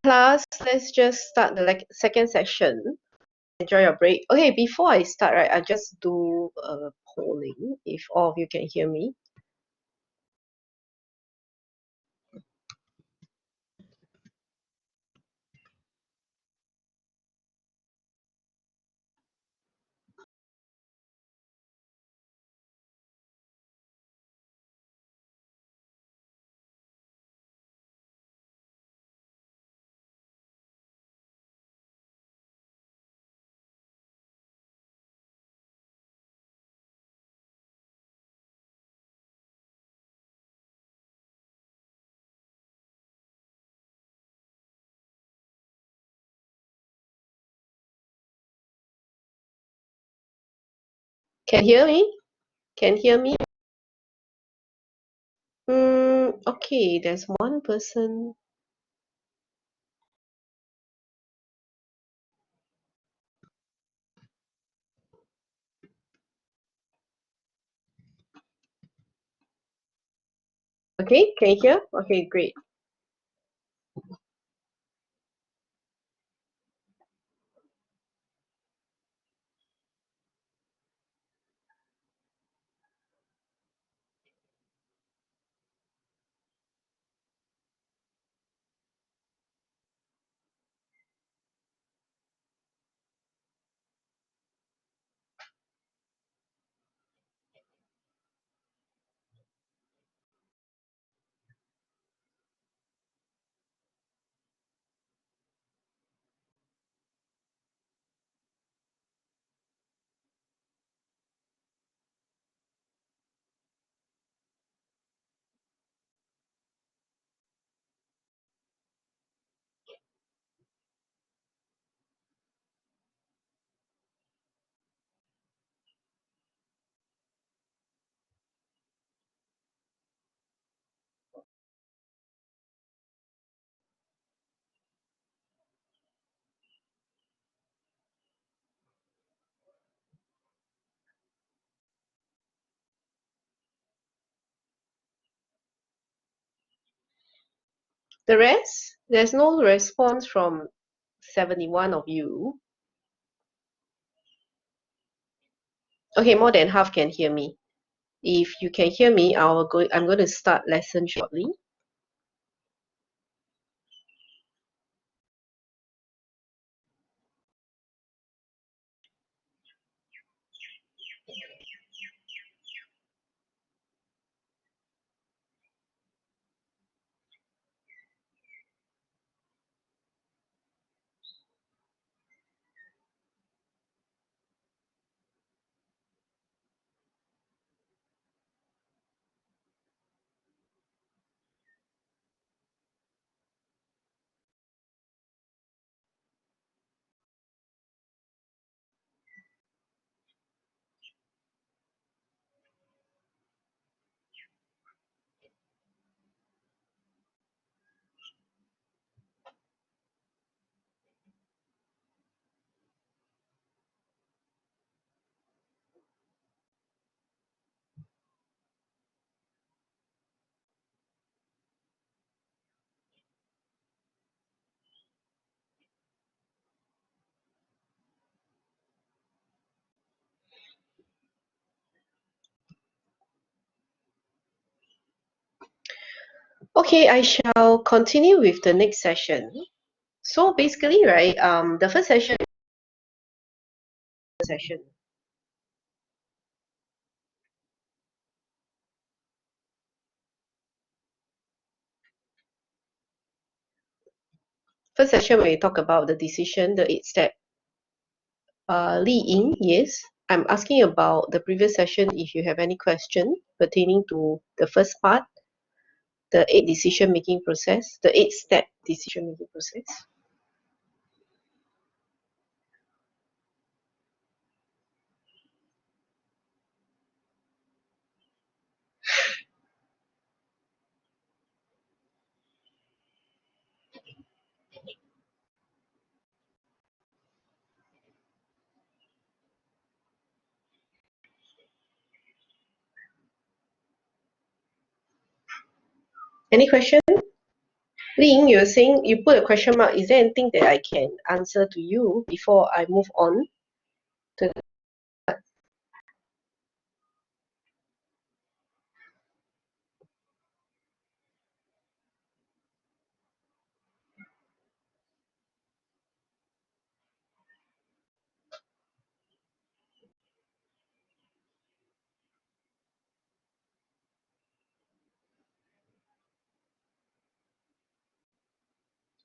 class, let's just start the second session. Enjoy your break. Okay, before I start, right, I'll just do a polling if all of you can hear me. Can hear me? Can hear me? Okay, there's one person. Okay, can you hear? Okay, great. The rest? There's no response from 71 of you. Okay, more than half can hear me. If you can hear me, I'm going to start lesson shortly. Okay, I shall continue with the next session. So basically, right, the first session first session we talk about the decision, the 8-step. Li Ying, yes. I'm asking about the previous session if you have any question pertaining to the first part, the 8 decision making process, the 8-step decision making process. Any question? Ling, you're saying you put a question mark. Is there anything that I can answer to you before I move on to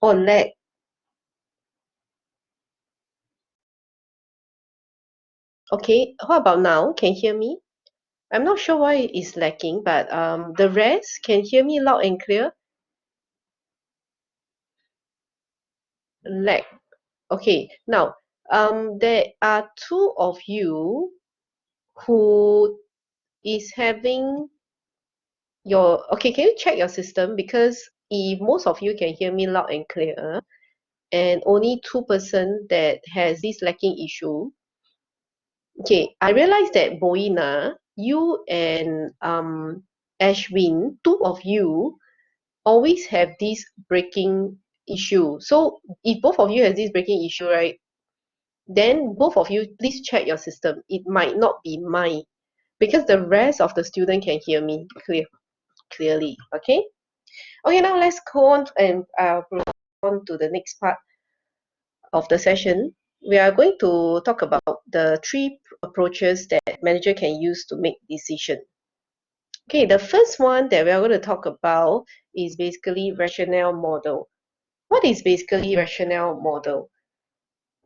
on lag? Okay, how about now? Can you hear me? I'm not sure why it's lagging, but the rest can hear me loud and clear. Lag. Okay, now there are two of you who is having your okay. Can you check your system, because if most of you can hear me loud and clear, and only 2% that has this lagging issue. Okay, I realize that Boina, you and Ashwin, two of you always have this breaking issue. So if both of you has this breaking issue, right, then both of you please check your system. It might not be mine, because the rest of the student can hear me clearly. Okay. Okay. Now let's go on and proceed on to the next part of the session. We are going to talk about the three approaches that manager can use to make decision. Okay, the first one that we are going to talk about is basically rationale model. What is basically rationale model?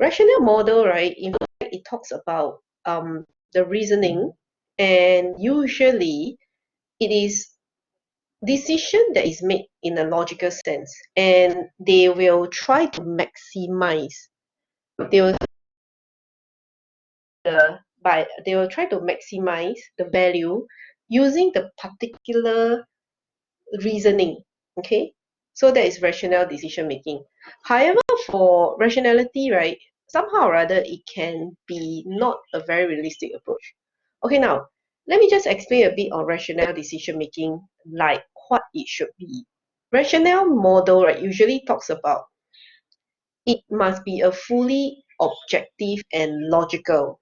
Rationale model, right, in fact, it talks about the reasoning, and usually it is decision that is made in a logical sense, and they will try to maximize. They will they will try to maximize the value using the particular reasoning. Okay, so that is rational decision making. However, for rationality, right, somehow or other it can be not a very realistic approach. Okay, now let me just explain a bit on rational decision making, like what it should be. Rationale model, right, usually talks about it must be a fully objective and logical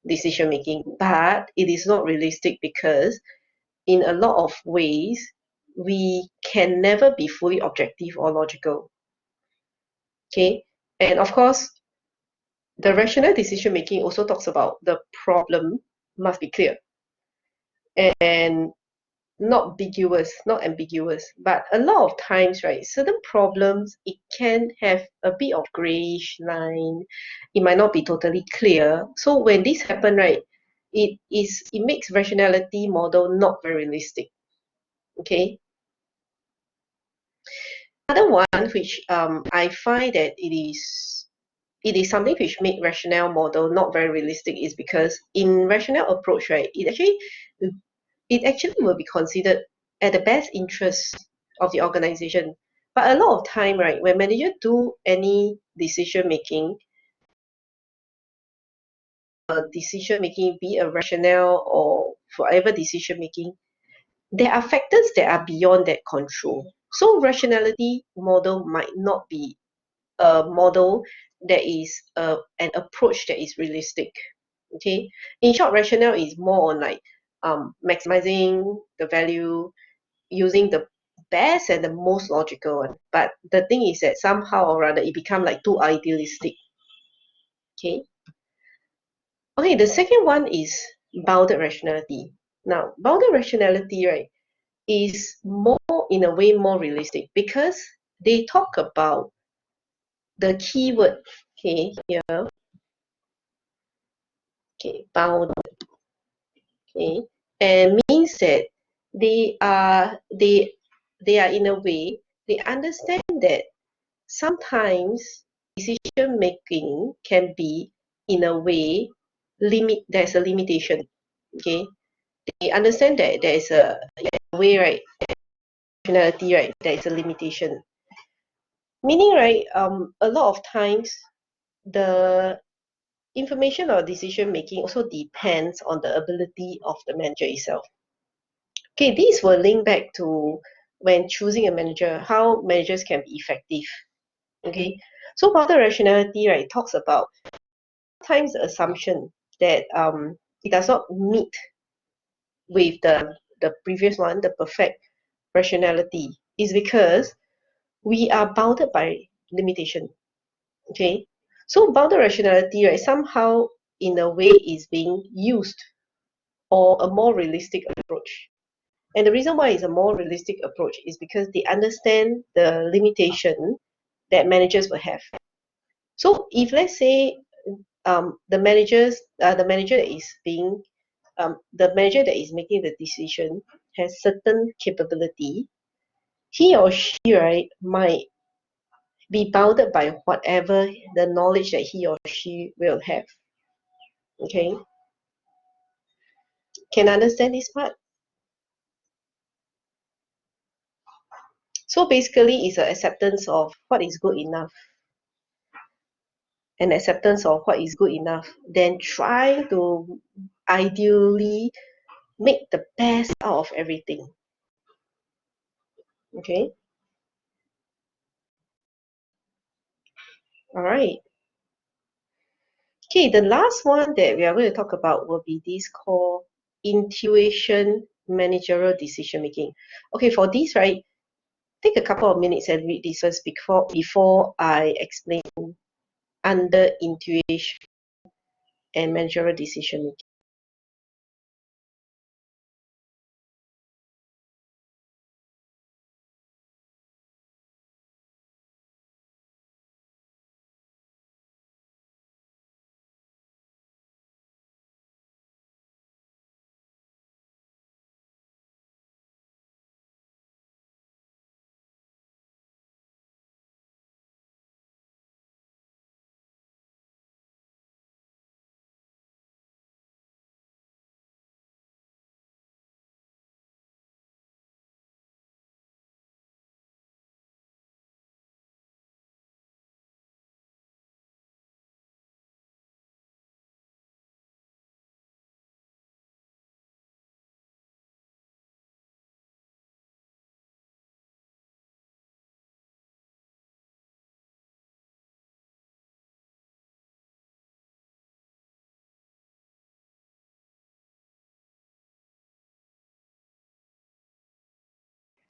decision making, but it is not realistic because in a lot of ways we can never be fully objective or logical. Okay, and of course the rational decision making also talks about the problem must be clear and not ambiguous. But a lot of times, right, certain problems it can have a bit of grayish line. It might not be totally clear. So when this happen, right, it makes rationality model not very realistic. Okay. Another one which I find that it is something which make rationale model not very realistic is because in rationale approach, right, it actually will be considered at the best interest of the organization. But a lot of time, right, when manager do any decision making, be a rationale or whatever decision making, there are factors that are beyond that control. So rationality model might not be a model that is an approach that is realistic. Okay, in short, rationale is more on like maximizing the value using the best and the most logical one. But the thing is that somehow or rather it become like too idealistic. Okay. Okay, the second one is bounded rationality. Now, bounded rationality, right, is more in a way more realistic because they talk about the keyword. Okay, here. Okay, bounded. Okay, and means that they are in a way they understand that sometimes decision making can be in a way there's a limitation. Okay, they understand that there is a way, right, functionality, right, there is a limitation, meaning, right, a lot of times the information or decision making also depends on the ability of the manager itself. Okay, these will link back to when choosing a manager, how managers can be effective. Okay, so founder rationality, right, talks about times the assumption that it does not meet with the previous one, the perfect rationality, is because we are bounded by limitation. Okay, so bounded rationality, right, somehow in a way is being used, or a more realistic approach. And the reason why it's a more realistic approach is because they understand the limitation that managers will have. So if let's say the manager that is being the manager that is making the decision has certain capability, he or she, right, might be bounded by whatever the knowledge that he or she will have. Okay, can understand this part? So basically, it's an acceptance of what is good enough, an acceptance of what is good enough, then try to ideally make the best out of everything. Okay, all right. Okay, the last one that we are going to talk about will be this called intuition managerial decision making. Okay, for this, right, take a couple of minutes and read this first before I explain under intuition and managerial decision making.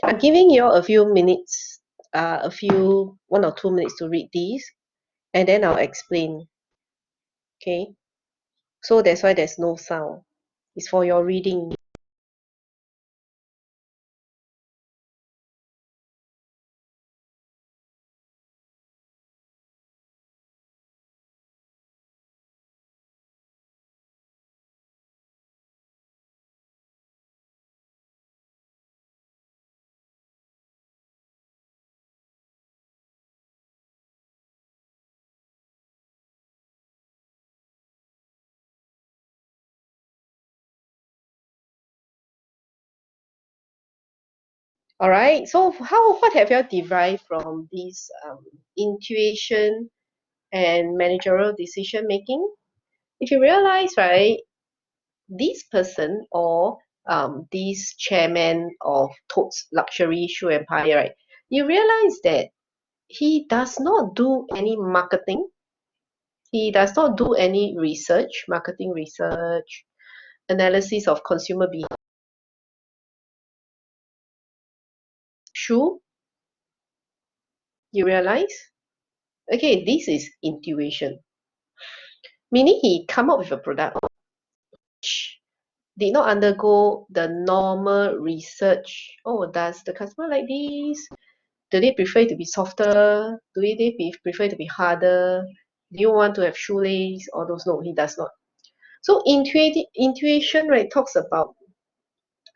I'm giving you all a few minutes, a few 1 or 2 minutes to read these, and then I'll explain. Okay, so that's why there's no sound. It's for your reading. All right. So what have you derived from this intuition and managerial decision making? If you realize, right, this person, or this chairman of Toad's luxury shoe empire, right, you realize that he does not do any marketing. He does not do any research, marketing research, analysis of consumer behavior. Shoe, you realize? Okay, this is intuition. Meaning he come up with a product which did not undergo the normal research. Oh, does the customer like this? Do they prefer it to be softer? Do they prefer it to be harder? Do you want to have shoelace? All those? No, he does not. So intuition, right, talks about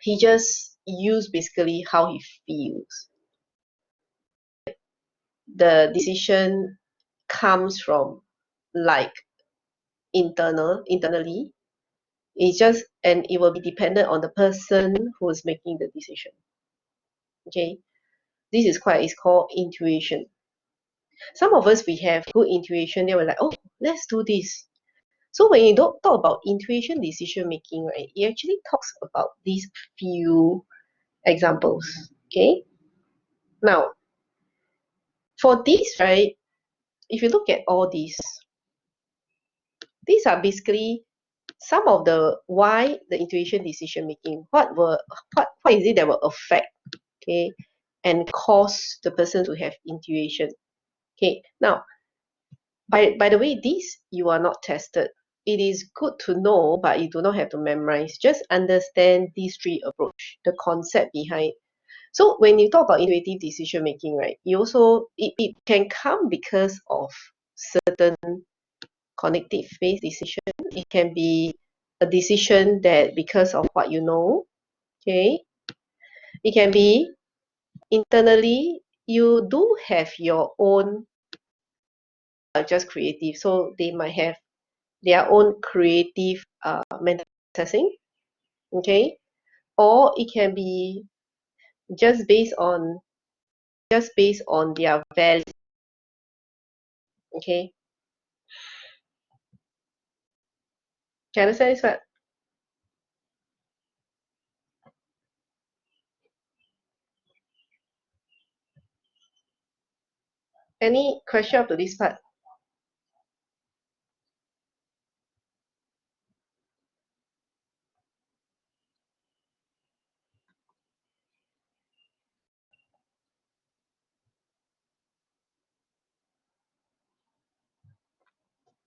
he just use basically how he feels. The decision comes from like internally. It's just, and it will be dependent on the person who is making the decision. Okay, this is it's called intuition. Some of us, we have good intuition, they were like, oh, let's do this. So when you don't talk about intuition decision making, right, it actually talks about these few examples. Okay, Now, for this, right, if you look at all these are basically some of the why the intuition decision making. What is it that will affect, okay, and cause the person to have intuition? Okay, now by the way, this you are not tested. It is good to know, but you do not have to memorize. Just understand these three approach, the concept behind. So when you talk about intuitive decision making, right, you also it can come because of certain cognitive based decision. It can be a decision that because of what you know, okay. It can be internally you do have your own just creative, so they might have their own creative mental processing, okay. Or it can be just based on their value, okay. Can you understand this part? Any question up to this part?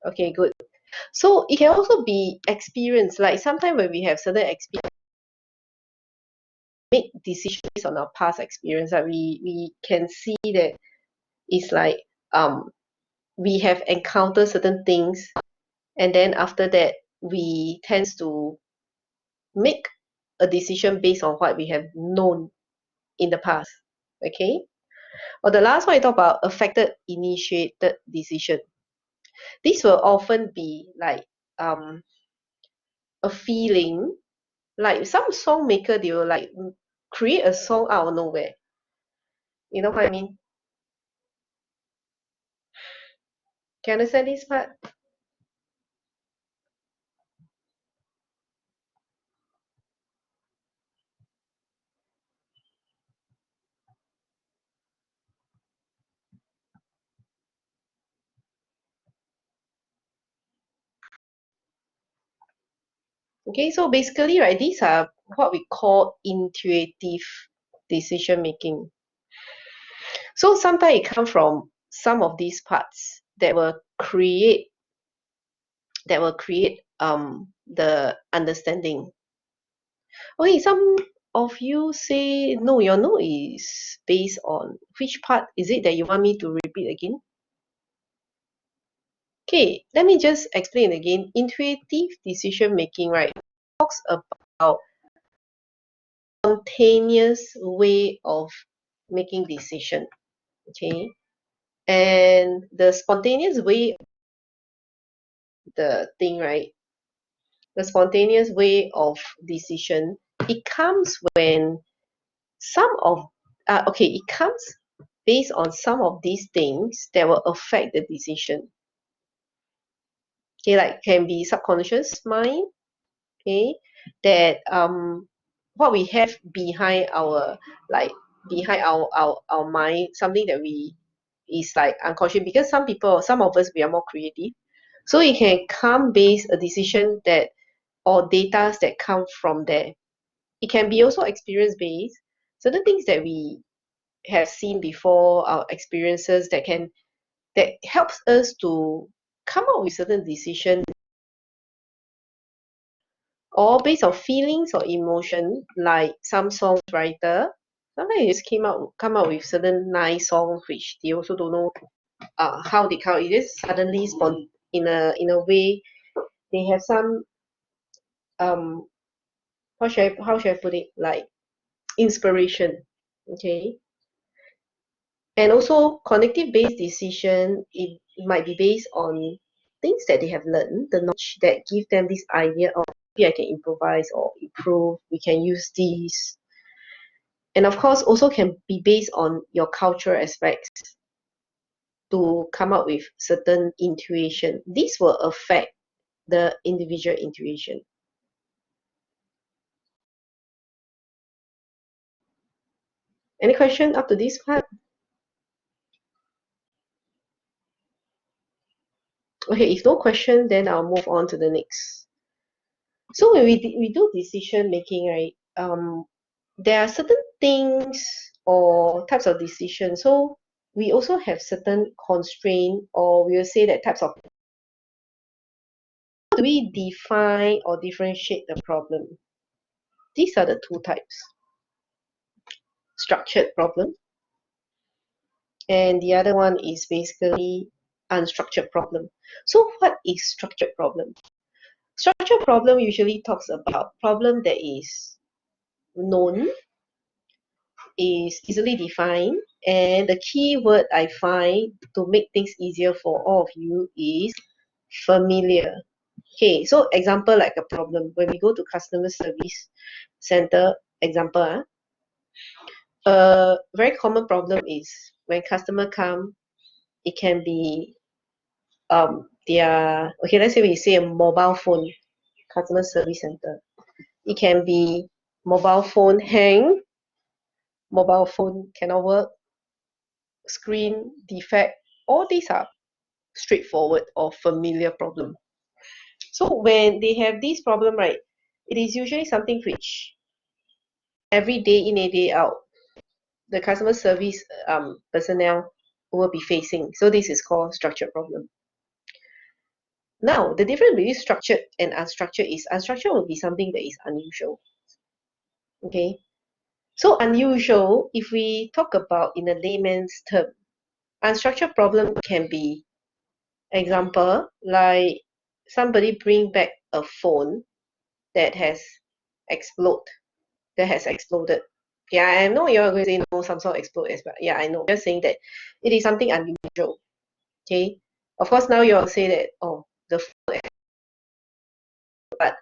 Okay, good. So it can also be experience, like sometimes when we have certain experience, make decisions based on our past experience, that we can see that it's like we have encountered certain things, and then after that we tends to make a decision based on what we have known in the past, okay. Or the last one I talk about affected initiated decision. This will often be like a feeling, like some song maker, they will like create a song out of nowhere. You know what I mean? Can you understand this part? Okay, so basically, right, these are what we call intuitive decision making. So sometimes it comes from some of these parts that will create the understanding. Okay, some of you say no, your no is based on which part is it that you want me to repeat again? Okay, let me just explain again. Intuitive decision making, right, talks about spontaneous way of making decision. Okay, and the spontaneous way, the thing, right, the spontaneous way of decision, it comes when some of okay, it comes based on some of these things that will affect the decision. Okay, like can be subconscious mind, okay, that what we have behind our, like behind our mind, something that we is like unconscious, because some of us, we are more creative, so it can come based a decision that, or data that come from there. It can be also experience based, certain things that we have seen before, our experiences that helps us to come up with certain decision, or based on feelings or emotion, like some songwriter sometimes they just come out with certain nice songs which they also don't know how they come. It just suddenly in a way they have some um how should I put it, like inspiration, okay. And also cognitive based decision, it might be based on things that they have learned, the knowledge that give them this idea of maybe I can improvise or improve, we can use these. And of course also can be based on your cultural aspects to come up with certain intuition. This will affect the individual intuition. Any question up to this part? Okay, if no question, then I'll move on to the next. So when we do decision making, right, there are certain things or types of decision. So we also have certain constraint, or we will say that types of. How do we define or differentiate the problem? These are the two types. Structured problem, and the other one is basically unstructured problem. So what is structured problem? Structured problem usually talks about problem that is known, is easily defined, and the key word I find to make things easier for all of you is familiar. Okay, so example like a problem. When we go to customer service center, example, a very common problem is when customer come, it can be their, okay, let's say we say a mobile phone customer service center. It can be mobile phone hang, mobile phone cannot work, screen defect. All these are straightforward or familiar problem. So when they have this problem, right, it is usually something which every day in a day out, the customer service personnel will be facing. So this is called structured problem. Now, the difference between structured and unstructured is unstructured will be something that is unusual. Okay, so unusual, if we talk about in a layman's term, unstructured problem can be, example, like somebody bring back a phone that has exploded. Yeah, I know you're going to say no, Samsung explode as well. Yeah, I know. Just saying that it is something unusual. Okay. Of course, now you'll say that, oh, the phone, but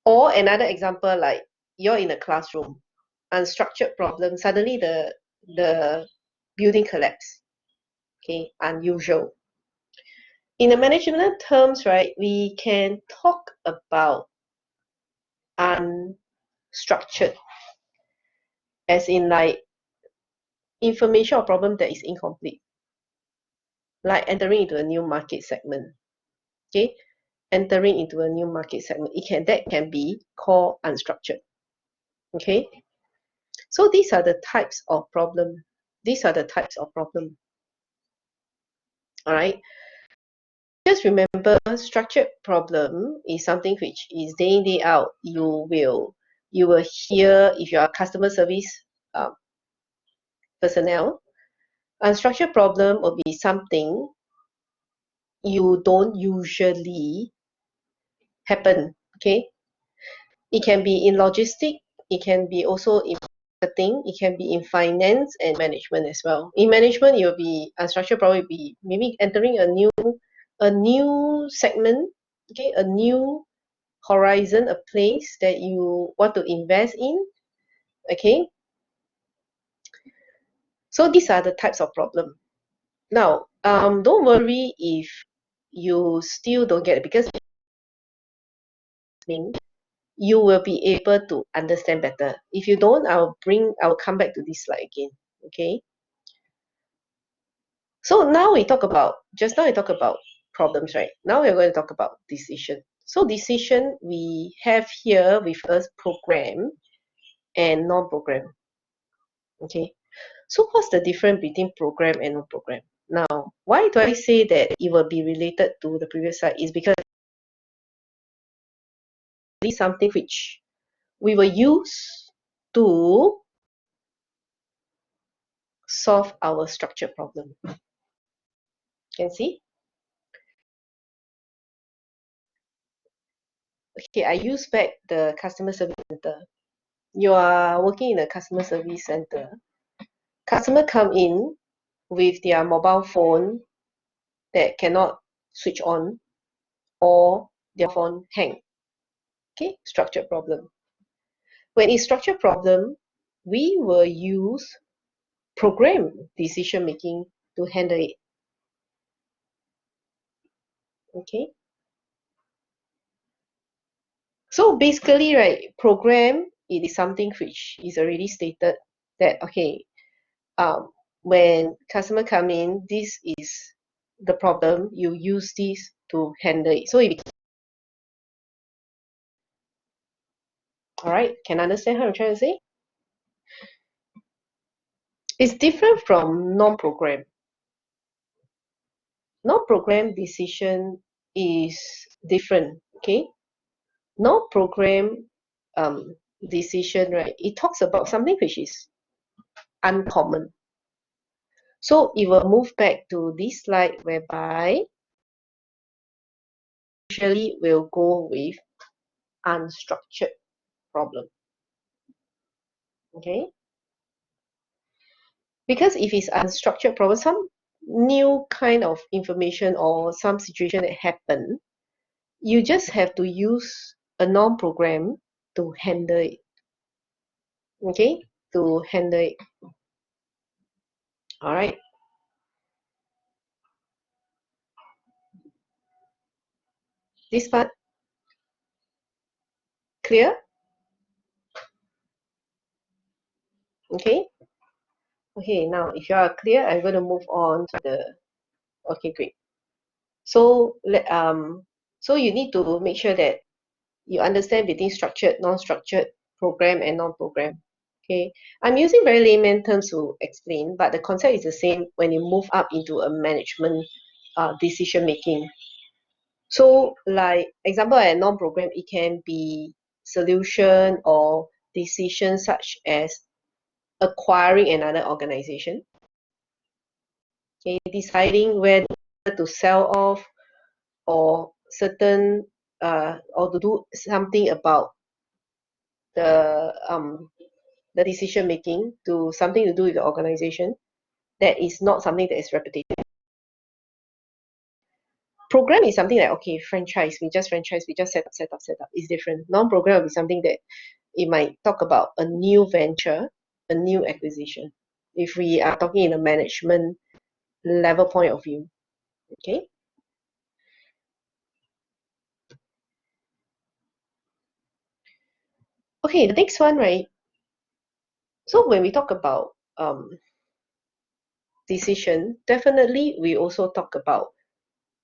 or another example, like you're in a classroom, unstructured problem, suddenly the building collapse. Okay, unusual. In the management terms, right, we can talk about unstructured, as in like information or problem that is incomplete, like entering into a new market segment. Okay, entering into a new market segment, that can be called unstructured. Okay, so these are the types of problem. These are the types of problem. All right. Just remember, structured problem is something which is day in day out. You will hear if you are customer service personnel. Unstructured problem will be something you don't usually happen. Okay, it can be in logistic, it can be also in marketing, it can be in finance and management as well. In management, it will be unstructured problem will be maybe entering a new segment, okay, a new horizon, a place that you want to invest in. Okay, so these are the types of problem. Now, don't worry if you still don't get it, because you will be able to understand better. If you don't, I'll come back to this slide again. Okay, so now we talk about, just now we talk about problems, right? Now we're going to talk about decision. So decision, we have here with us program and non-program. Okay, so what's the difference between program and non-program? Now, why do I say that it will be related to the previous slide is because this is something which we will use to solve our structure problem. Can see? Okay, I use back the customer service center. You are working in a customer service center. Customer come in with their mobile phone that cannot switch on, or their phone hang. Okay, structured problem. When it's structured problem, we will use program decision making to handle it. Okay. So basically, right, program, it is something which is already stated that, okay, when customer come in, this is the problem, you use this to handle it. So if all right, can understand how I'm trying to say? It's different from non-program. Non-program decision is different, okay? Non-program decision, right? It talks about something which is uncommon. So it will move back to this slide whereby usually we'll go with unstructured problem. Okay? Because if it's unstructured problem, some new kind of information or some situation that happen, you just have to use a non-program to handle it. Okay? To handle it. All right. This part clear? Okay. Okay, now if you are clear, I'm going to move on to the, okay, great. So so you need to make sure that you understand between structured, non-structured, program and non-program. Okay, I'm using very layman terms to explain, but the concept is the same when you move up into a management decision making. So like example, a non-program, it can be solution or decision such as acquiring another organization. Okay, deciding whether to sell off or certain or to do something about the decision making to something to do with the organization that is not something that is repetitive. Program is something like, okay, franchise, we just set up. It's different. Non-program will be something that it might talk about a new venture, a new acquisition. If we are talking in a management level point of view. Okay. Okay, the next one, right? So when we talk about decision, definitely we also talk about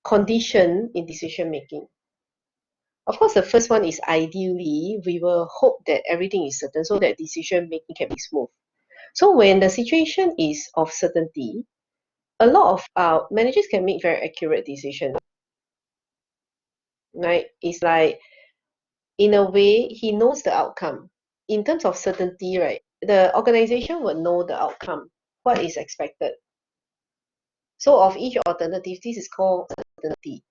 condition in decision making. Of course, the first one is ideally, we will hope that everything is certain so that decision making can be smooth. So when the situation is of certainty, a lot of managers can make very accurate decisions. Right? It's like, in a way, he knows the outcome. In terms of certainty, right, the organization will know the outcome, what is expected. So of each alternative, this is called certainty.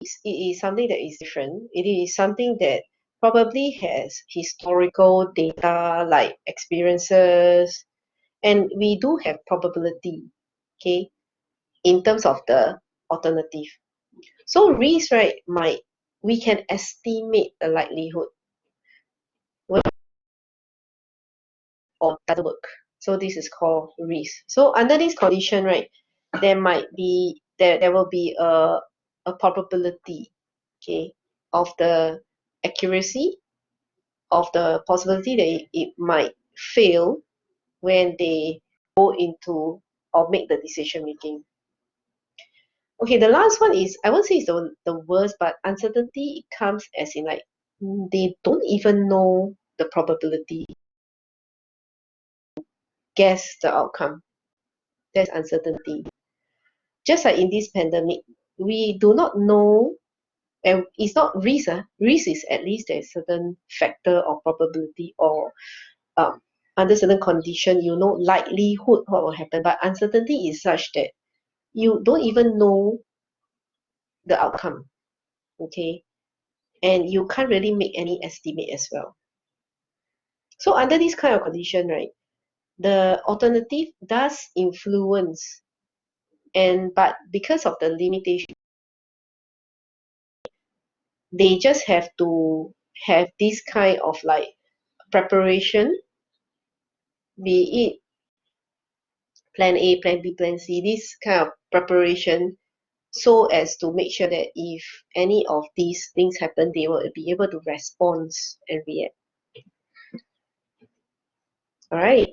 It is something that is different. It is something that probably has historical data like experiences, and we do have probability, okay, in terms of the alternative. So risk, right, we can estimate the likelihood or doesn't work. So this is called risk. So under this condition, right, there will be a probability, okay, of the accuracy of the possibility that it might fail when they go into or make the decision making. Okay, the last one is, I won't say it's the worst, but uncertainty comes as in like they don't even know the probability, guess the outcome. That's uncertainty. Just like in this pandemic, we do not know, and it's not risk. Risk is at least there's certain factor or probability or under certain condition, you know likelihood what will happen. But uncertainty is such that you don't even know the outcome, okay? And you can't really make any estimate as well. So under this kind of condition, right, the alternative does influence, and but because of the limitation, they just have to have this kind of like preparation, be it plan A, plan B, plan C, this kind of preparation, so as to make sure that if any of these things happen, they will be able to respond and react. All right.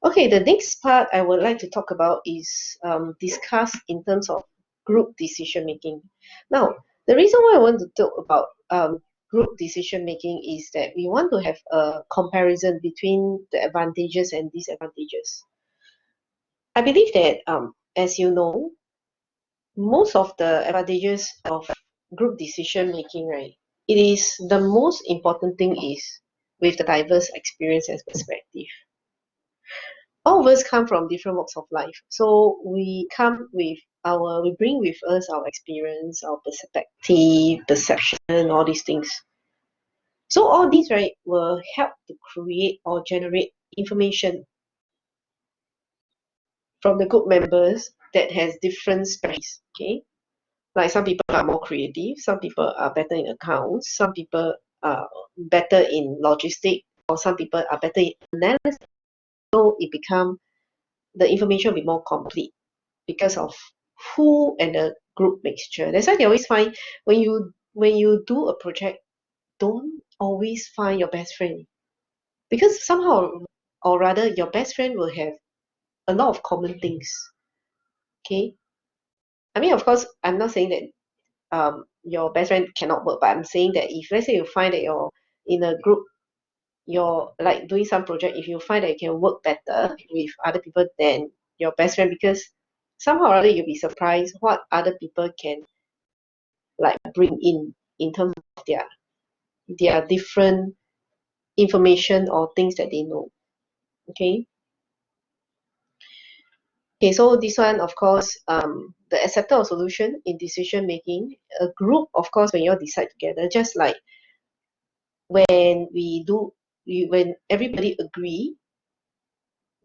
Okay, the next part I would like to talk about is discuss in terms of group decision making. Now, the reason why I want to talk about group decision making is that we want to have a comparison between the advantages and disadvantages. I believe that, as you know, most of the advantages of group decision making, right? It is the most important thing is with the diverse experience and perspective. All of us come from different walks of life. So we bring with us our experience, our perspective, perception, all these things. So all these, right, will help to create or generate information from the group members that has different specialties. Okay. Like some people are more creative, some people are better in accounts, some people are better in logistics, or some people are better in analysis. So it become the information will be more complete because of who and the group mixture. That's why they always find when you do a project, don't always find your best friend. Because somehow or rather your best friend will have a lot of common things. Okay. I mean, of course, I'm not saying that your best friend cannot work, but I'm saying that if let's say you find that you're in a group, you're like doing some project, if you find that you can work better with other people than your best friend, because somehow or other you'll be surprised what other people can like bring in terms of their different information or things that they know. Okay. Okay, so this one, of course, the acceptor of solution in decision making, a group, of course, when you all decide together, just like when when everybody agree,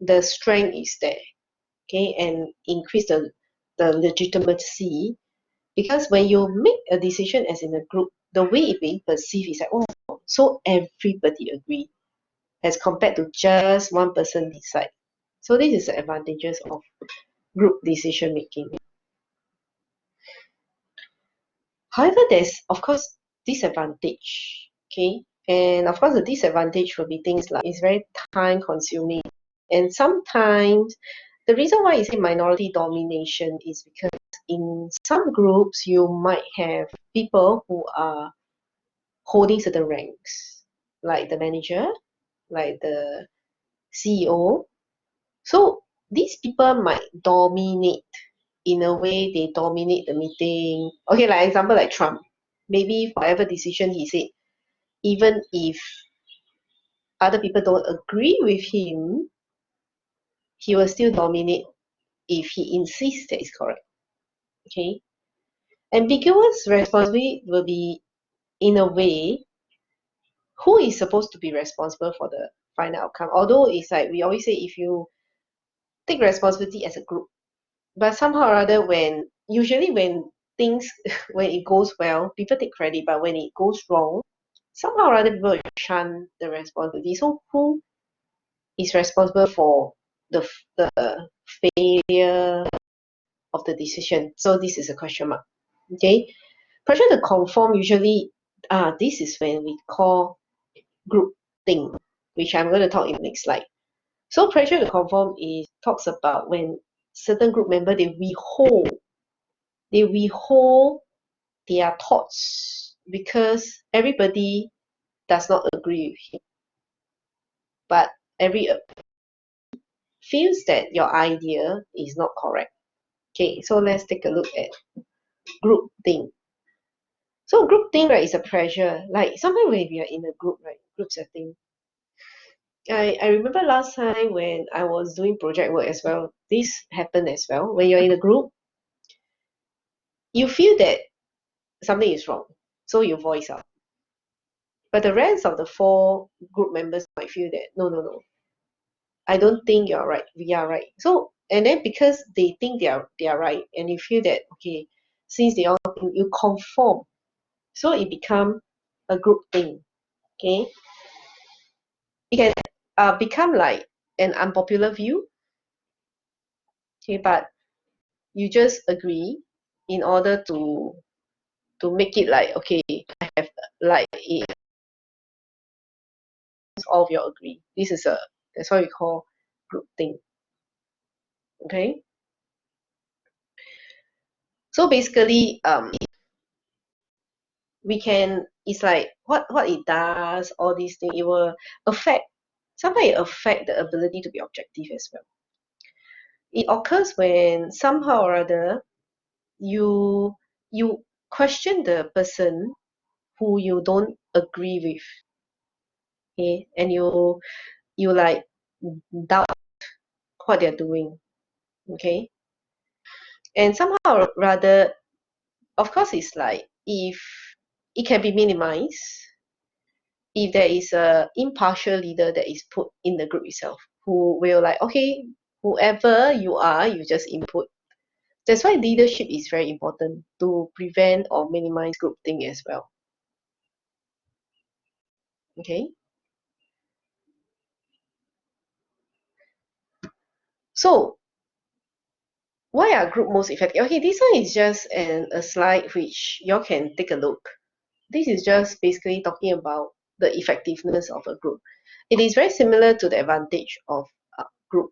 the strength is there, okay, and increase the legitimacy. Because when you make a decision as in a group, the way it being perceived is like, oh, so everybody agree, as compared to just one person decide. So this is the advantages of group decision making. However, there's of course disadvantage. Okay. And of course the disadvantage will be things like it's very time consuming. And sometimes the reason why I say minority domination is because in some groups you might have people who are holding certain ranks, like the manager, like the CEO. So these people might dominate in a way they dominate the meeting. Okay, like example like Trump. Maybe whatever decision he said, even if other people don't agree with him, he will still dominate if he insists that it's correct. Okay. Ambiguous responsibility will be in a way who is supposed to be responsible for the final outcome. Although it's like we always say if you take responsibility as a group, but somehow or other usually when things when it goes well, people take credit, but when it goes wrong, somehow or other people shun the responsibility. So who is responsible for the failure of the decision? So this is a question mark. Okay. Pressure to conform usually this is when we call group thing, which I'm going to talk in the next slide. So pressure to conform is talks about when certain group member they withhold their thoughts because everybody does not agree with him. But every feels that your idea is not correct. Okay, so let's take a look at group thing. So group thing, right, is a pressure. Like sometimes when we are in a group, right, group setting. I remember last time when I was doing project work as well, this happened as well. When you're in a group, you feel that something is wrong. So you voice out. But the rest of the four group members might feel that no, I don't think you're right. We are right. So and then because they think they are right, and you feel that okay, since they all think you conform, so it become a group thing. Okay, it can become like an unpopular view. Okay, but you just agree in order to to make it like, okay, I have like all of you agree. This is that's what we call group thing. Okay. So basically, we can, it's like what it does, all these things, it will affect, sometimes it affect the ability to be objective as well. It occurs when somehow or other you question the person who you don't agree with. Okay, and you like doubt what they're doing. Okay, and somehow or rather, of course, it's like if it can be minimized if there is a impartial leader that is put in the group itself, who will like, okay, whoever you are, you just input. That's why leadership is very important to prevent or minimize groupthink as well. Okay. So why are group most effective? Okay, this one is just a slide which you all can take a look. This is just basically talking about the effectiveness of a group. It is very similar to the advantage of a group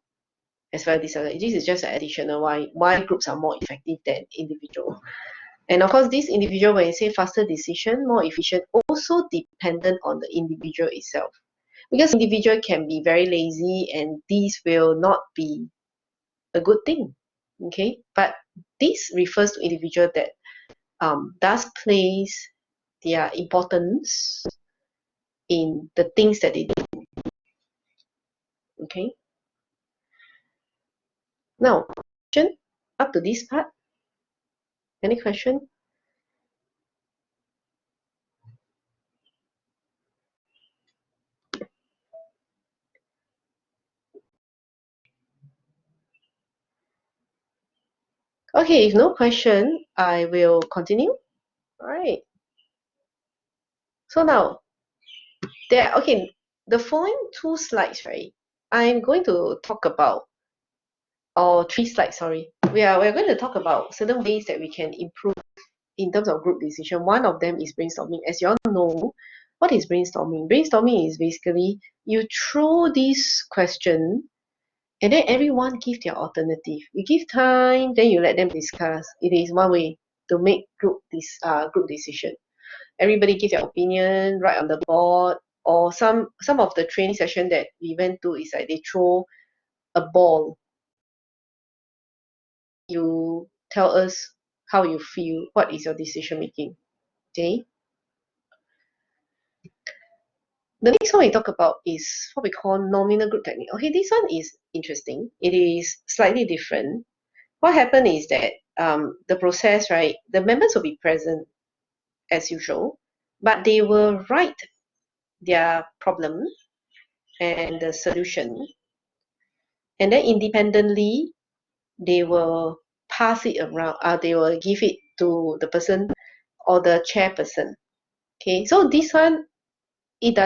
as well. This is just an additional why groups are more effective than individual. And of course, this individual, when you say faster decision, more efficient, also dependent on the individual itself. Because individual can be very lazy and this will not be a good thing. Okay, but this refers to individual that does place their importance in the things that they do. Okay. Now, question up to this part. Any question? Okay, if no question, I will continue. All right. So now, the following 2 slides, right? I'm going to talk about, or 3 slides, sorry. We're going to talk about certain ways that we can improve in terms of group decision. One of them is brainstorming. As you all know, what is brainstorming? Brainstorming is basically you throw this question and then everyone give their alternative. You give time, then you let them discuss. It is one way to make group decision. Everybody give their opinion right on the board, or some of the training session that we went to is like they throw a ball. You tell us how you feel, what is your decision making. Okay. The next one we talk about is what we call nominal group technique. Okay, this one is interesting. It is slightly different. What happened is that the process, right, the members will be present as usual, but they will write their problem and the solution, and then independently they will pass it around. They will give it to the person or the chairperson. Okay, so this one, it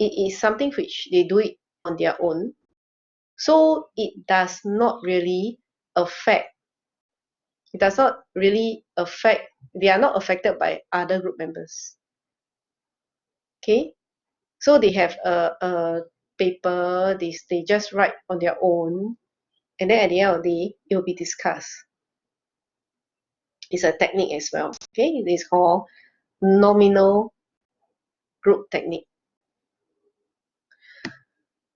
is something which they do it on their own. So it does not really affect, they are not affected by other group members. Okay, so they have a paper, they just write on their own, and then at the end of the day, it will be discussed. It's a technique as well. Okay, it is called nominal group technique.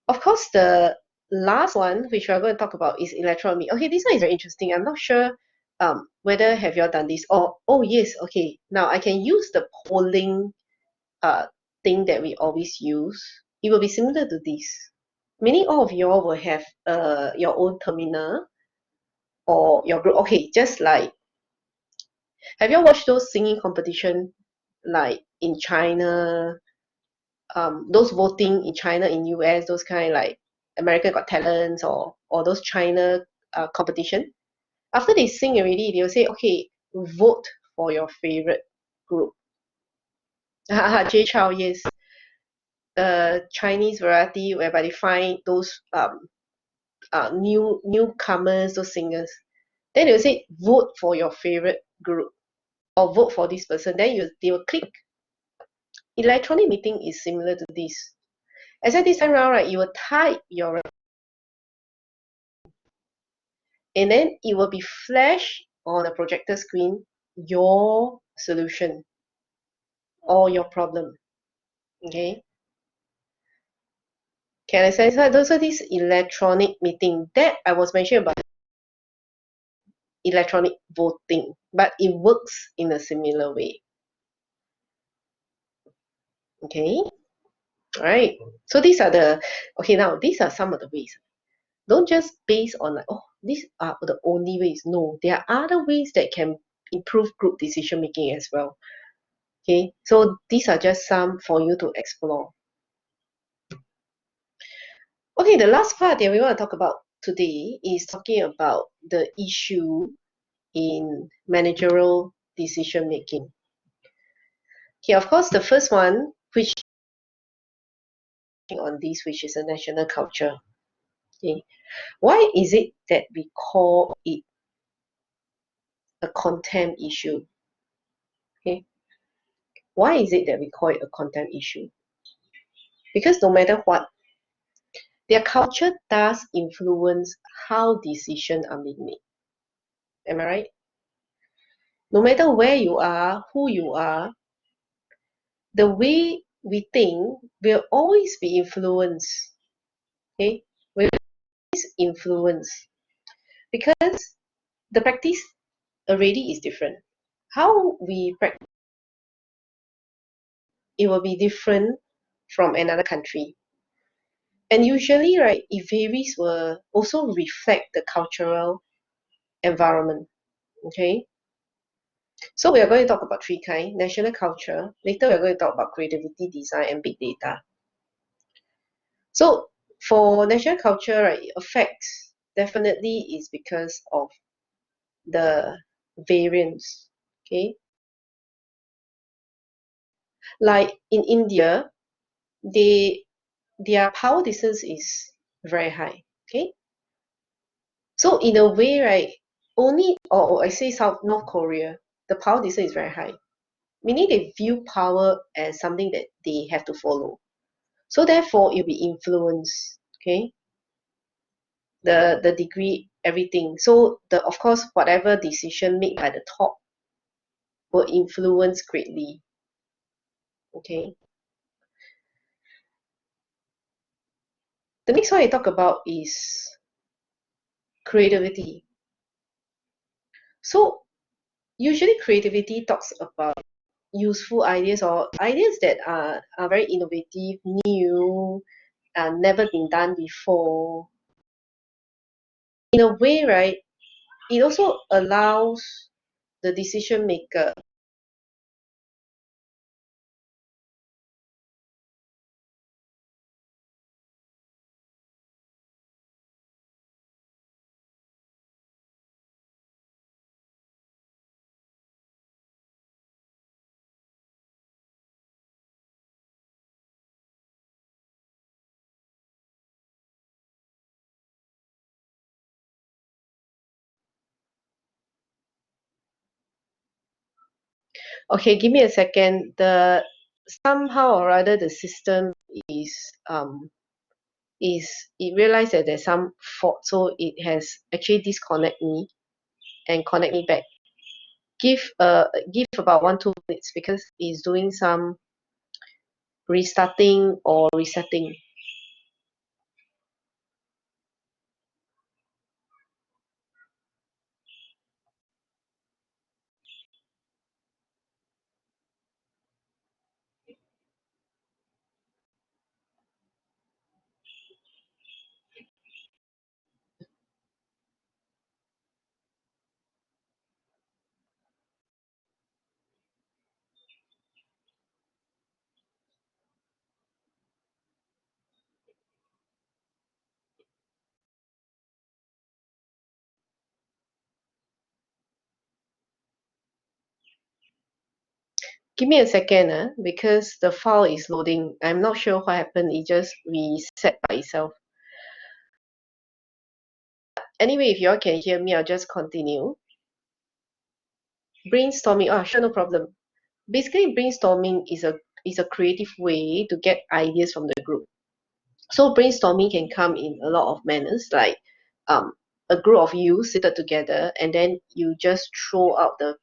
Of course, the last one, which we're going to talk about, is electronomy. Okay, this one is very interesting. I'm not sure whether have you all done this. Oh yes, okay. Now I can use the polling thing that we always use. It will be similar to this. Many all of you all will have your own terminal or your group. Okay, just like, have you all watched those singing competition like in China? Those voting in China, in US, those kind like American Got Talents or those China competition. After they sing already, they'll say, okay, vote for your favorite group. Jay Chou, yes. Chinese variety whereby they find those newcomers, those singers. Then they'll say, vote for your favorite group. or vote for this person, then they will click. Electronic meeting is similar to this. Except this time around, right, you will type your, and then it will be flashed on a projector screen, your solution or your problem. Okay. Can I say so? Those are these electronic meeting that I was mentioning about electronic voting, but it works in a similar way. Okay. All right. So these are now these are some of the ways. Don't just base on like, oh, these are the only ways. No, there are other ways that can improve group decision making as well. Okay, so these are just some for you to explore. Okay, the last part that we want to talk about today is talking about the issue in managerial decision making. Okay, of course, the first one, which on this, which is a national culture. Okay, why is it that we call it a contempt issue? Okay, why is it that we call it a contempt issue? Because no matter what, their culture does influence how decisions are being made. Am I right? No matter where you are, who you are, the way we think will always be influenced. Okay? Will always influence. Because the practice already is different. How we practice it will be different from another country. And usually, right, it varies will also reflect the cultural environment. Okay? So we are going to talk about three kinds: national culture. Later, we're going to talk about creativity, design, and big data. So for national culture, right, it affects definitely is because of the variance. Okay, like in India, their power distance is very high. Okay, so in a way, right, or I say North Korea, the power distance is very high, meaning they view power as something that they have to follow. So therefore, it'll be influence. Okay, the degree, everything. So of course, whatever decision made by the top will influence greatly. Okay. The next one I talk about is creativity. So usually creativity talks about useful ideas or ideas that are very innovative, new, never been done before. In a way, right, it also allows the decision maker. Okay, give me a second. The somehow or rather the system is um is it realized that there's some fault, so it has actually disconnect me and connect me back. Give about 1-2 minutes because it's doing some restarting or resetting. Give me a second, because the file is loading. I'm not sure what happened. It just reset by itself. Anyway, if you all can hear me, I'll just continue. brainstorming, sure, no problem. Basically, brainstorming is a creative way to get ideas from the group. So brainstorming can come in a lot of manners, like a group of you seated together, and then you just throw out the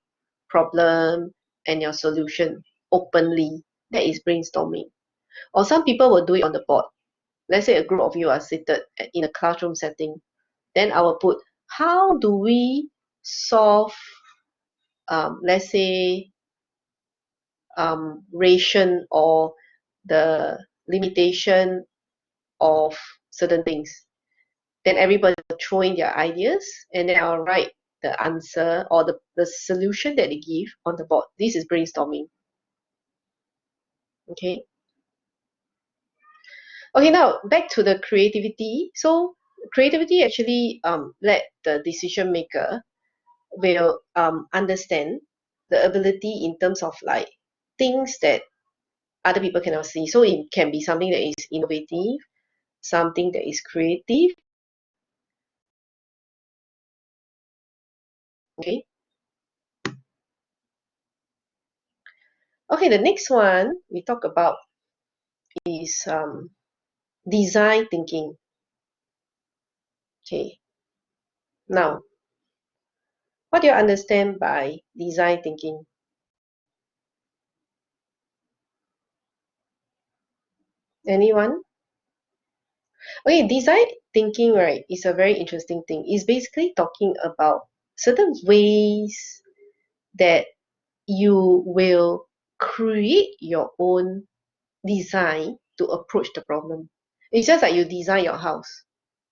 problem and your solution openly. That is brainstorming. Or some people will do it on the board. Let's say a group of you are seated in a classroom setting. Then I will put, how do we solve, let's say, ration or the limitation of certain things. Then everybody will throw in their ideas, and then I'll write the answer or the solution that they give on the board. This is brainstorming. Okay. Okay, now back to the creativity. So creativity actually let the decision maker will understand the ability in terms of like things that other people cannot see. So it can be something that is innovative, something that is creative. Okay. Okay, the next one we talk about is design thinking. Okay. Now, what do you understand by design thinking? Anyone? Okay, design thinking, right, is a very interesting thing. It's basically talking about certain ways that you will create your own design to approach the problem. It's just like you design your house.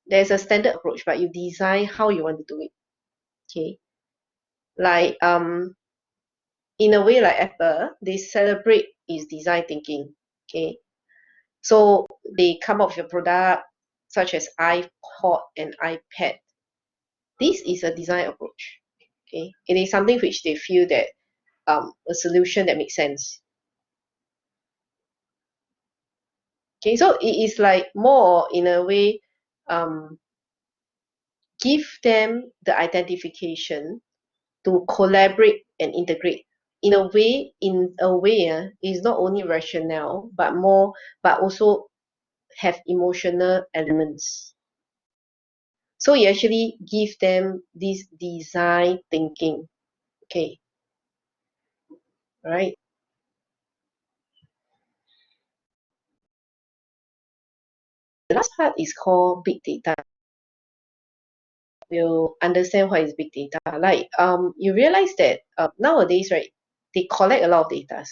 There's a standard approach, but you design how you want to do it. Okay. Like in a way like Apple, they celebrate its design thinking. Okay. So they come up with a product such as iPod and iPad. This is a design approach. Okay. It is something which they feel that a solution that makes sense. Okay, so it is like more in a way give them the identification to collaborate and integrate in a way is not only rational but also have emotional elements. So you actually give them this design thinking. Okay, right? The last part is called big data. We'll understand what is big data. Like you realize that nowadays, right, they collect a lot of data,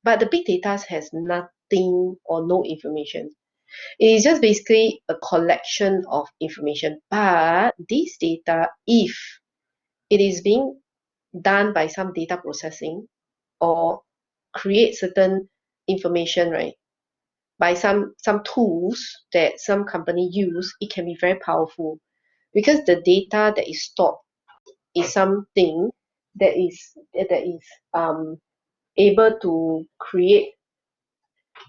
but the big data has nothing or no information. It is just basically a collection of information. But this data, if it is being done by some data processing or create certain information, right, by some tools that some company use, it can be very powerful because the data that is stored is something that is able to create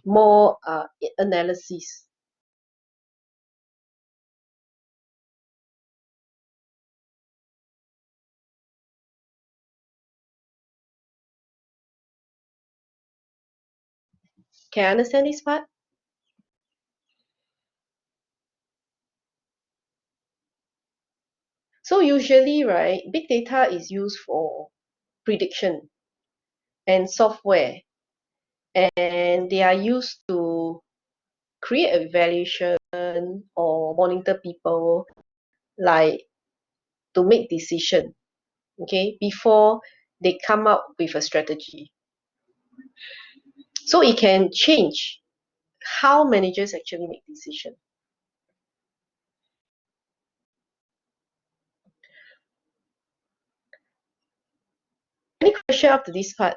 more analysis. Can I understand this part? So usually, right, big data is used for prediction and software, and they are used to create a evaluation or monitor people, like to make decision, okay, before they come up with a strategy. So it can change how managers actually make decision. Any question up to this part?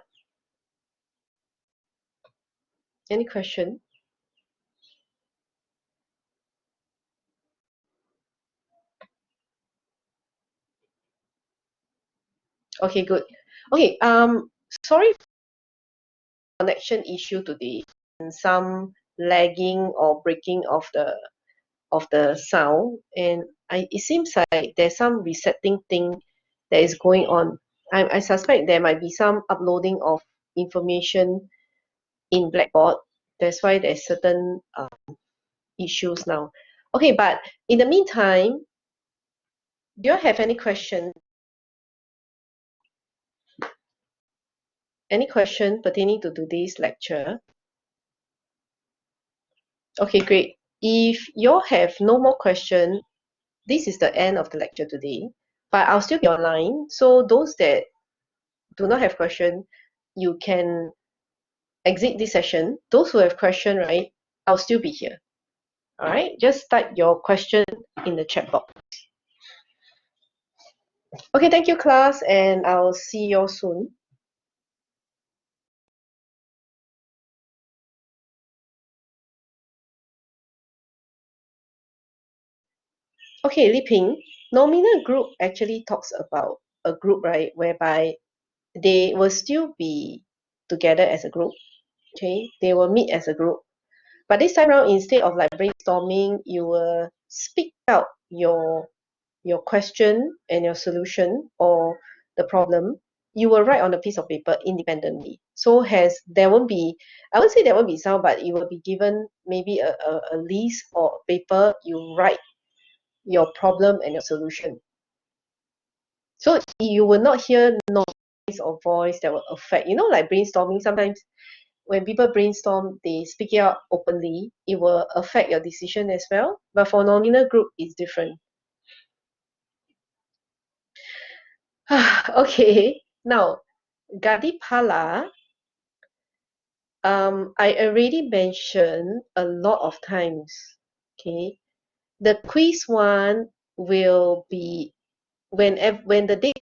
Any question? Okay, good. Okay, sorry for connection issue today and some lagging or breaking of the sound, and it seems like there's some resetting thing that is going on. I suspect there might be some uploading of information in Blackboard. That's why there's certain issues now. Okay, but in the meantime, do you have any question? Any question pertaining to today's lecture? Okay, great. If you have no more question, this is the end of the lecture today. But I'll still be online. So those that do not have question, you can exit this session. Those who have question, right, I'll still be here. All right, just type your question in the chat box. Okay, thank you, class, and I'll see you all soon. Okay, Li Ping, nominal group actually talks about a group, right, whereby they will still be together as a group. Okay, they will meet as a group. But this time around, instead of like brainstorming, you will speak out your question and your solution or the problem. You will write on a piece of paper independently. So there won't be, I won't say there won't be sound, but you will be given maybe a list or paper. You write your problem and your solution. So you will not hear noise or voice that will affect, like brainstorming. Sometimes when people brainstorm, they speak it out openly. It will affect your decision as well. But for nominal group, it's different. Okay, now Gadipala, I already mentioned a lot of times. Okay, the quiz one will be when the date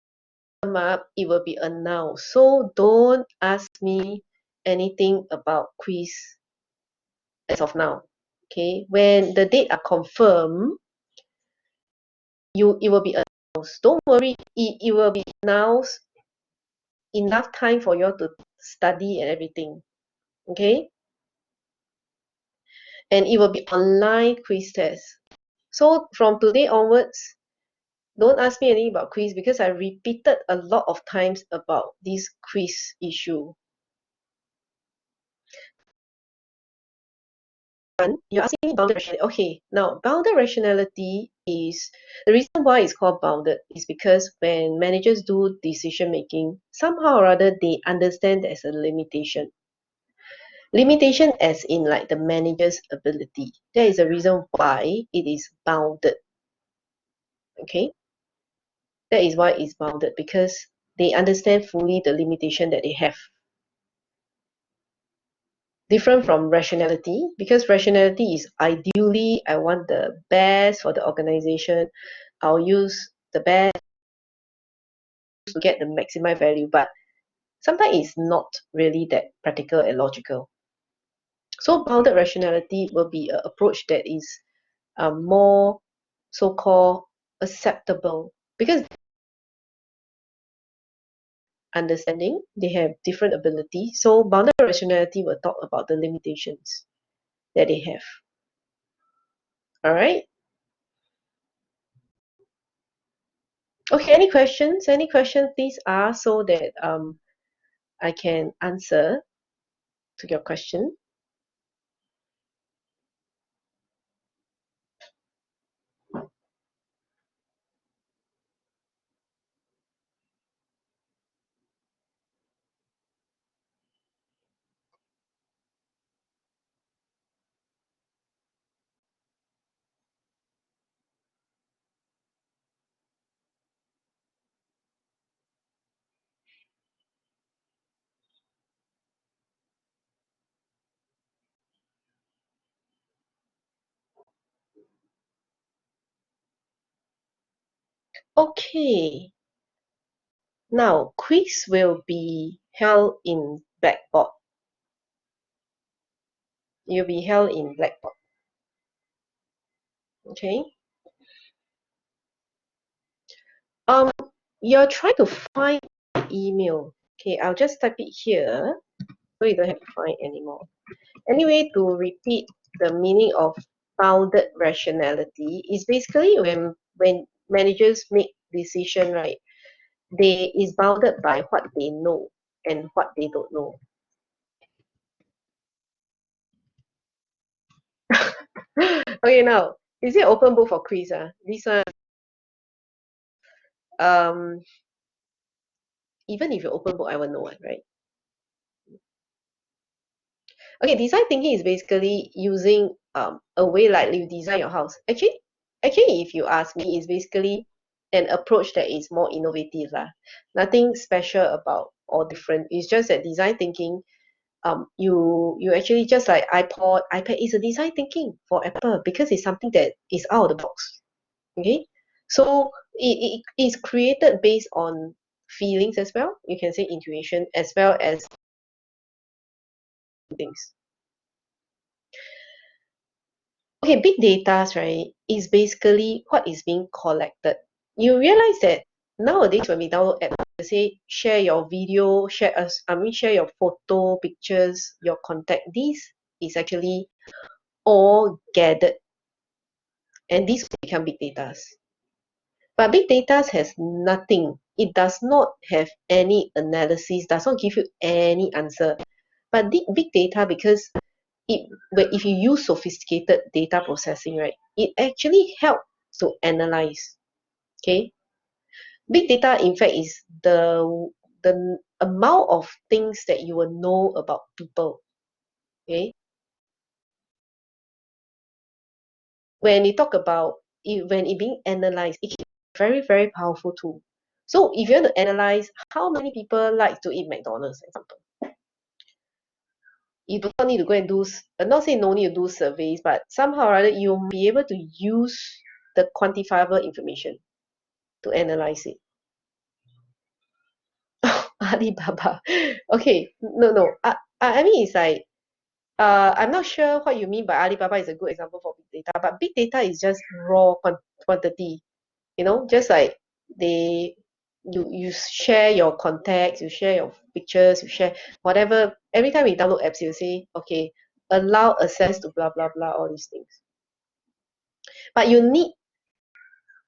come up, it will be announced. So don't ask me anything about quiz as of now. Okay, when the date are confirmed, it will be announced. Don't worry, it will be announced enough time for you all to study and everything. Okay, and it will be online quiz test. So from today onwards, don't ask me anything about quiz because I repeated a lot of times about this quiz issue. You're asking me bounded rationality. Okay, now bounded rationality is the reason why it's called bounded is because when managers do decision making, somehow or other they understand there's a limitation. Limitation as in like the manager's ability. That is the reason why it is bounded. Okay, that is why it's bounded because they understand fully the limitation that they have. Different from rationality because rationality is ideally I want the best for the organization. I'll use the best to get the maximum value, but sometimes it's not really that practical and logical. So bounded rationality will be an approach that is more so-called acceptable because understanding they have different ability. So bounded rationality will talk about the limitations that they have. All right. Okay, any questions? Any questions, please ask so that I can answer to your question. Okay. Now, quiz will be held in Blackboard. You'll be held in Blackboard. Okay. You're trying to find the email. Okay, I'll just type it here so you don't have to find anymore. Anyway, to repeat the meaning of bounded rationality is basically when managers make decision, right? they is bounded by what they know and what they don't know. Okay, now is it open book for quiz? This one, um, even if you open book, I will know one, right? Okay, design thinking is basically using a way like you design your house. Actually, if you ask me, it's basically an approach that is more innovative lah. Nothing special about or different. It's just that design thinking. You actually just like iPad is a design thinking for Apple because it's something that is out of the box. Okay, so it is created based on feelings as well. You can say intuition as well as things. Okay, big data, right, is basically what is being collected. You realize that nowadays when we download app, they say share your video, share your photo, pictures, your contact. This is actually all gathered, and these become big data. But big data has nothing. It does not have any analysis, does not give you any answer. But big data, because if you use sophisticated data processing, right, it actually helps to analyze. Okay, big data in fact is the amount of things that you will know about people. Okay, when you talk about it, when it being analyzed, it can be very very powerful tool. So if you want to analyze how many people like to eat McDonald's, for example, you do not need to go and do, not saying no need to do surveys, but somehow or other you'll be able to use the quantifiable information to analyze it. Alibaba. Okay, no. I mean, it's like, I'm not sure what you mean by Alibaba is a good example for big data, but big data is just raw quantity. Just like they, you share your contacts, you share your pictures, you share whatever. Every time we download apps, you say, okay, allow access to blah blah blah, all these things. But you need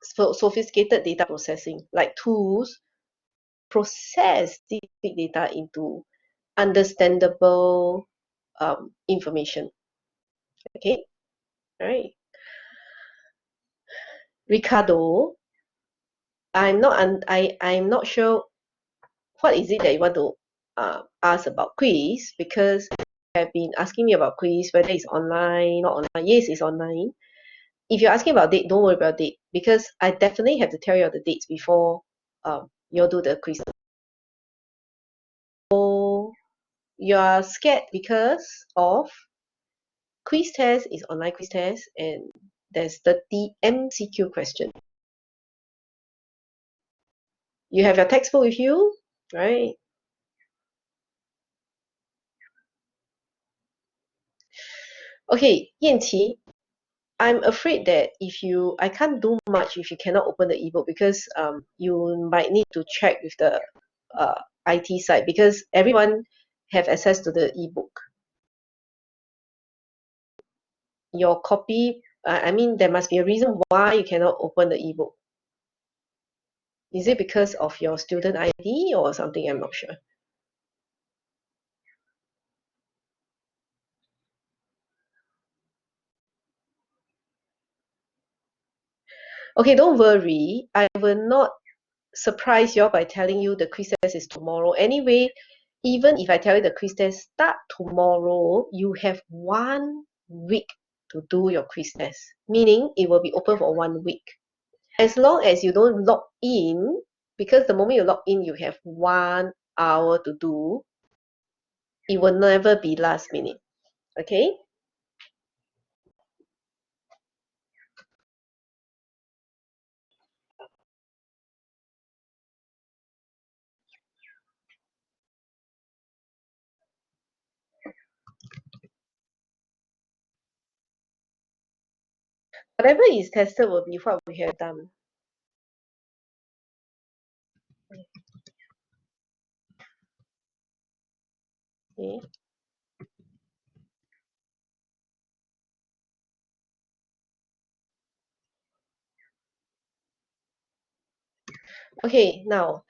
sophisticated data processing, like tools, process this big data into understandable information. Okay, all right. Ricardo, I'm not sure what is it that you want to ask about quiz, because you have been asking me about quiz, whether it's online, not online. Yes, it's online. If you're asking about date, don't worry about date, because I definitely have to tell you the dates before you'll do the quiz. So you are scared because of quiz test is online quiz test, and there's 30 MCQ question. You have your textbook with you, right? Okay, Yanqi, I'm afraid that I can't do much if you cannot open the ebook, because you might need to check with the IT side, because everyone have access to the ebook. Your copy, I mean, there must be a reason why you cannot open the ebook. Is it because of your student ID or something? I'm not sure. Okay, don't worry. I will not surprise you all by telling you the quiz test is tomorrow. Anyway, even if I tell you the quiz test start tomorrow, you have 1 week to do your quiz test, meaning it will be open for 1 week. As long as you don't log in, because the moment you log in, you have 1 hour to do. It will never be last minute. Okay? Whatever is tested will be what we have done. Okay? Okay, now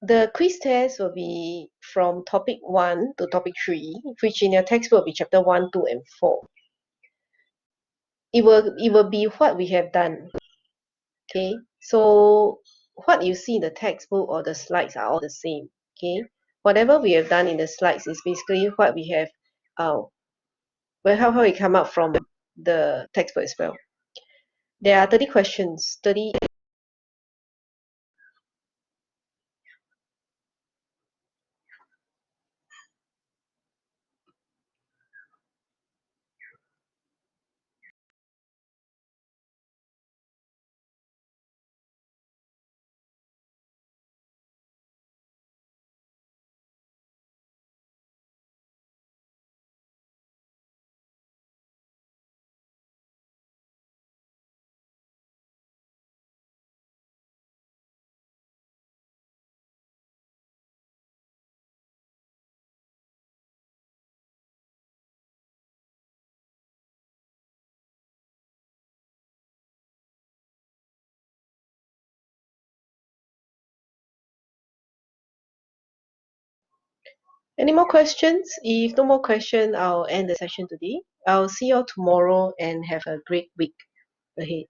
The quiz test will be from topic 1 to topic 3, which in your textbook will be chapter 1, 2, and 4. It will be what we have done. Okay, so what you see in the textbook or the slides are all the same. Okay, whatever we have done in the slides is basically what we have, how we come up from the textbook as well. There are 30 questions, 30. Any more questions? If no more question, I'll end the session today. I'll see you all tomorrow and have a great week ahead.